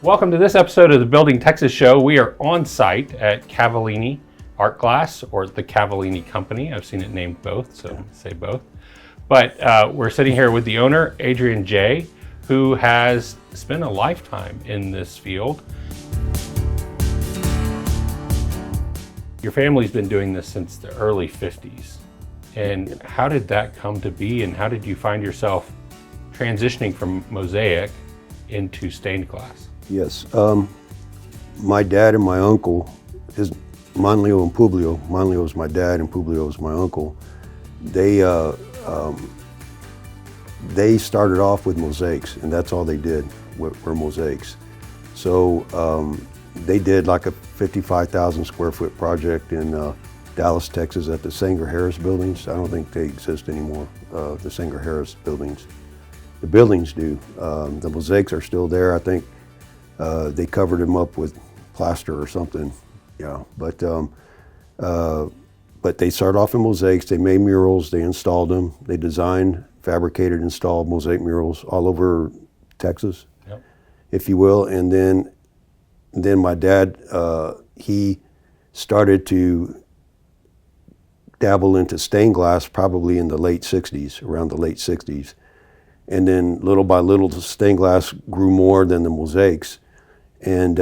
Welcome to this episode of the Building Texas Show. We are on site at Cavallini Art Glass, or the Cavallini Company. I've seen it named both, so say both. But we're sitting here with the owner, Adrian Jay, who has spent a lifetime in this field. Your family's been doing this since the early 50s. And how did that come to be, and how did you find yourself transitioning from mosaic into stained glass? Yes, my dad and my uncle, Manlio and Publio. Manlio is my dad and Publio is my uncle. They started off with mosaics, and that's all they did were mosaics. So they did like a 55,000 square foot project in Dallas, Texas at the Sanger-Harris buildings. I don't think they exist anymore, the Sanger-Harris buildings. The buildings do. The mosaics are still there. I think they covered them up with plaster or something. Yeah, but they started off in mosaics. They made murals. They installed them. They designed, fabricated, installed mosaic murals all over Texas, yep, if you will. And then my dad, he started to dabble into stained glass probably in the late 60s, around the late 60s. And then little by little, the stained glass grew more than the mosaics. And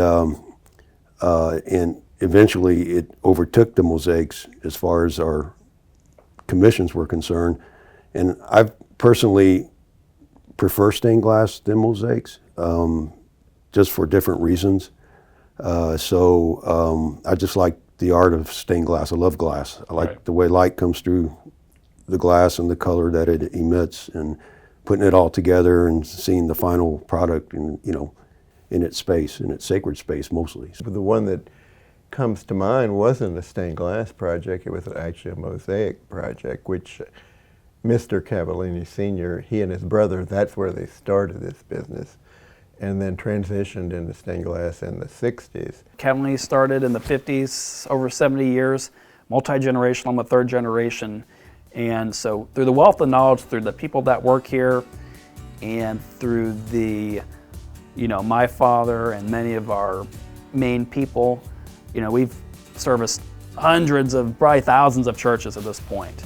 eventually it overtook the mosaics as far as our commissions were concerned. And I personally prefer stained glass than mosaics, just for different reasons. I just like the art of stained glass. I love glass. I like the way light comes through the glass and the color that it emits, and putting it all together and seeing the final product in its space, in its sacred space mostly. The one that comes to mind wasn't a stained glass project, it was actually a mosaic project, which Mr. Cavallini Sr., he and his brother, that's where they started this business, and then transitioned into stained glass in the 60s. Cavallini started in the 50s, over 70 years, multi-generational. I'm a third generation. And so through the wealth of knowledge, through the people that work here, and through my father and many of our main people, we've serviced hundreds of, probably thousands of churches at this point.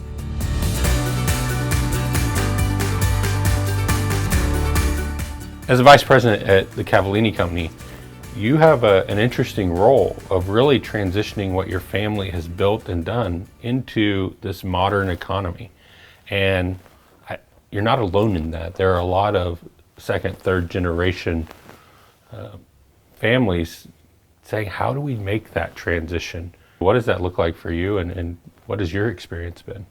As a vice president at the Cavallini Company, you have an interesting role of really transitioning what your family has built and done into this modern economy. And you're not alone in that. There are a lot of second, third generation families saying, how do we make that transition? What does that look like for you, and what has your experience been?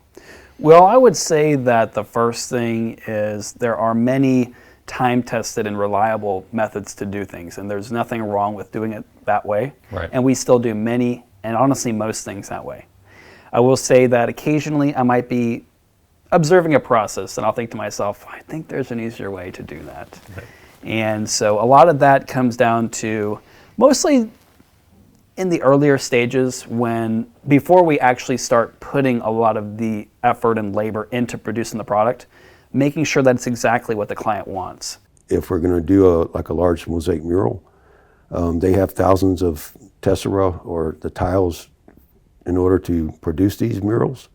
Well, I would say that the first thing is there are many time-tested and reliable methods to do things, and there's nothing wrong with doing it that way. Right. And we still do many, and honestly most things that way. I will say that occasionally I might be observing a process and I'll think to myself, I think there's an easier way to do that. Right. And so a lot of that comes down to mostly in the earlier stages, before we actually start putting a lot of the effort and labor into producing the product, making sure that it's exactly what the client wants. If we're going to do a large mosaic mural, they have thousands of tessera, or the tiles, in order to produce these murals.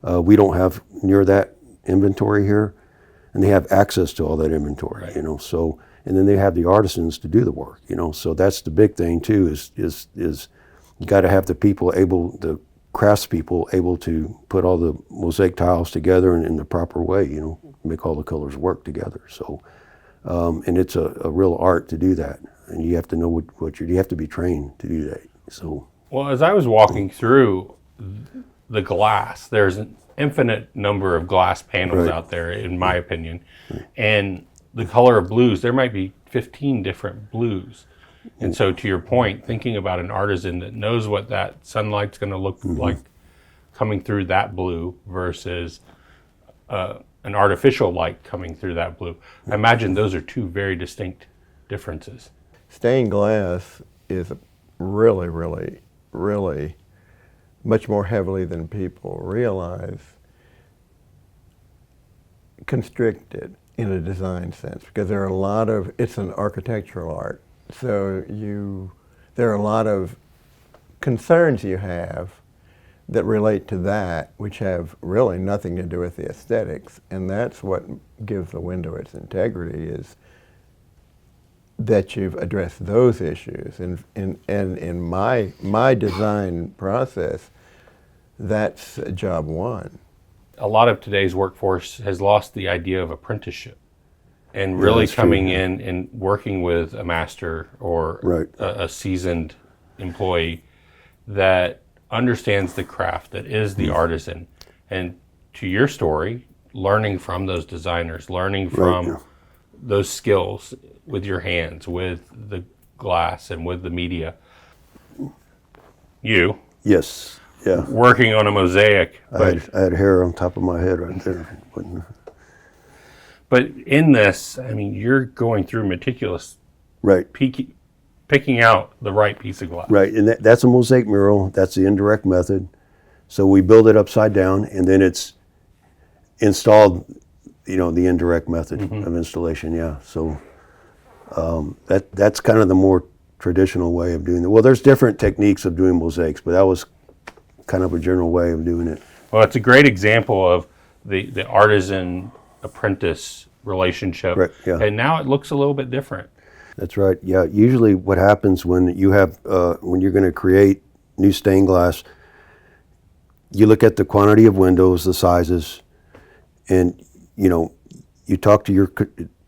We don't have near that inventory here, and they have access to all that inventory. Right. So, and then they have the artisans to do the work. So that's the big thing too. Is you got to have the people able, the craftspeople able to put all the mosaic tiles together in the proper way, make all the colors work together. So, and it's a real art to do that. And you have to know what you have to be trained to do that. So. Well, as I was walking through the glass, there's an infinite number of glass panels out there, in my opinion. Right. And the color of blues, there might be 15 different blues. And so to your point, thinking about an artisan that knows what that sunlight's going to look like coming through that blue versus an artificial light coming through that blue, I imagine those are two very distinct differences. Stained glass is really, really, really much more heavily than people realize constricted in a design sense, because there are a lot of, it's an architectural art. So there are a lot of concerns you have that relate to that, which have really nothing to do with the aesthetics, and that's what gives the window its integrity, is that you've addressed those issues. And in my design process, that's job one. A lot of today's workforce has lost the idea of apprenticeship, and really that's true, coming yeah. in and working with a master or Right. a seasoned employee that understands the craft, that is the artisan. And to your story, learning from those designers, learning from yeah. those skills with your hands, with the glass and with the media. You Yes, yeah. working on a mosaic, I had hair on top of my head right there. but in this, I mean, you're going through meticulous Right, picking out the right piece of glass. right. And that's a mosaic mural. That's the indirect method. So we build it upside down, and then it's installed, the indirect method of installation, yeah. So that's kind of the more traditional way of doing it. Well, there's different techniques of doing mosaics, but that was kind of a general way of doing it. Well, it's a great example of the artisan apprentice relationship. Right, yeah. And now it looks a little bit different. That's right. Yeah. Usually, what happens when you have when you're going to create new stained glass, you look at the quantity of windows, the sizes, and you talk to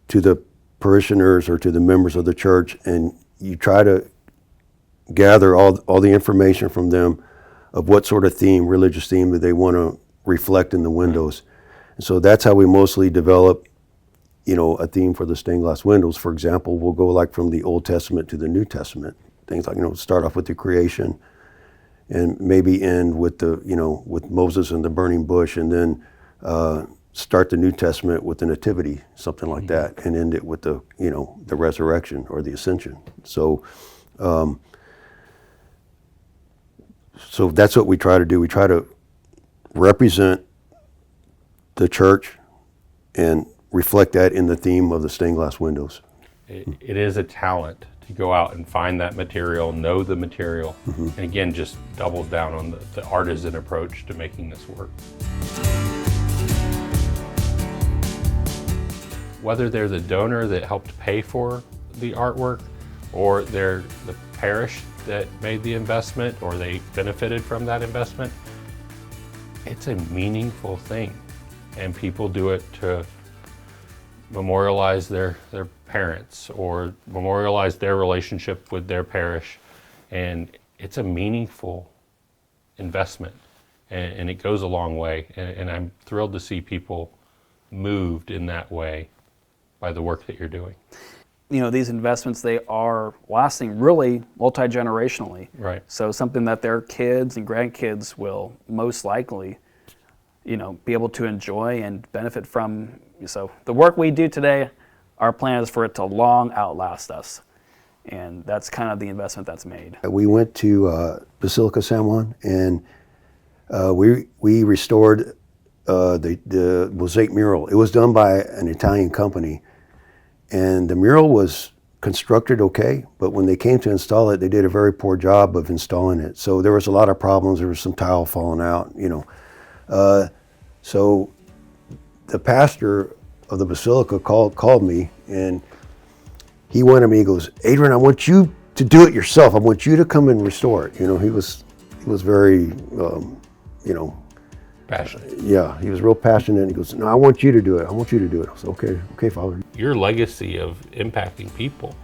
the parishioners or to the members of the church, and you try to gather all the information from them of what sort of theme, religious theme, that they want to reflect in the windows. And so that's how we mostly develop a theme for the stained glass windows. For example, we'll go like from the Old Testament to the New Testament. Things like, start off with the creation and maybe end with with Moses and the burning bush, and then start the New Testament with the Nativity, something like that, and end it with the resurrection or the ascension. So so that's what we try to do. We try to represent the church and reflect that in the theme of the stained glass windows. It is a talent to go out and find that material, know the material, and again, just doubles down on the artisan approach to making this work. Whether they're the donor that helped pay for the artwork, or they're the parish that made the investment, or they benefited from that investment, it's a meaningful thing. And people do it to memorialize their parents or memorialize their relationship with their parish. And it's a meaningful investment, and it goes a long way. And I'm thrilled to see people moved in that way by the work that you're doing. These investments, they are lasting really multi-generationally. Right. So something that their kids and grandkids will most likely, be able to enjoy and benefit from. So the work we do today, our plan is for it to long outlast us. And that's kind of the investment that's made. We went to Basilica San Juan, and we restored the mosaic mural. It was done by an Italian company, and the mural was constructed okay, but when they came to install it, they did a very poor job of installing it. So there was a lot of problems. There was some tile falling out, So the pastor of the Basilica called me, and he wanted me, he goes, "Adrian, I want you to do it yourself. I want you to come and restore it." He was very, Passionate. yeah, he was real passionate. And he goes, "No, I want you to do it. I want you to do it." I said, okay, Father. Your legacy of impacting people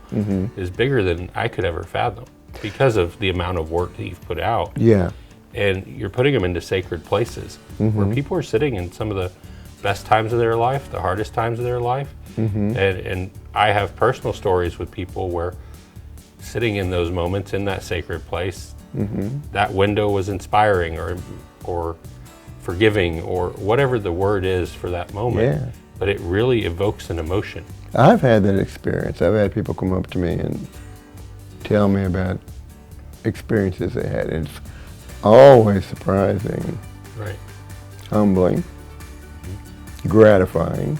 is bigger than I could ever fathom because of the amount of work that you've put out. Yeah. And you're putting them into sacred places where people are sitting in some of the best times of their life, the hardest times of their life. And I have personal stories with people where sitting in those moments in that sacred place, that window was inspiring or forgiving or whatever the word is for that moment. Yeah. But it really evokes an emotion. I've had that experience. I've had people come up to me and tell me about experiences they had. It's always surprising, Right. humbling, gratifying.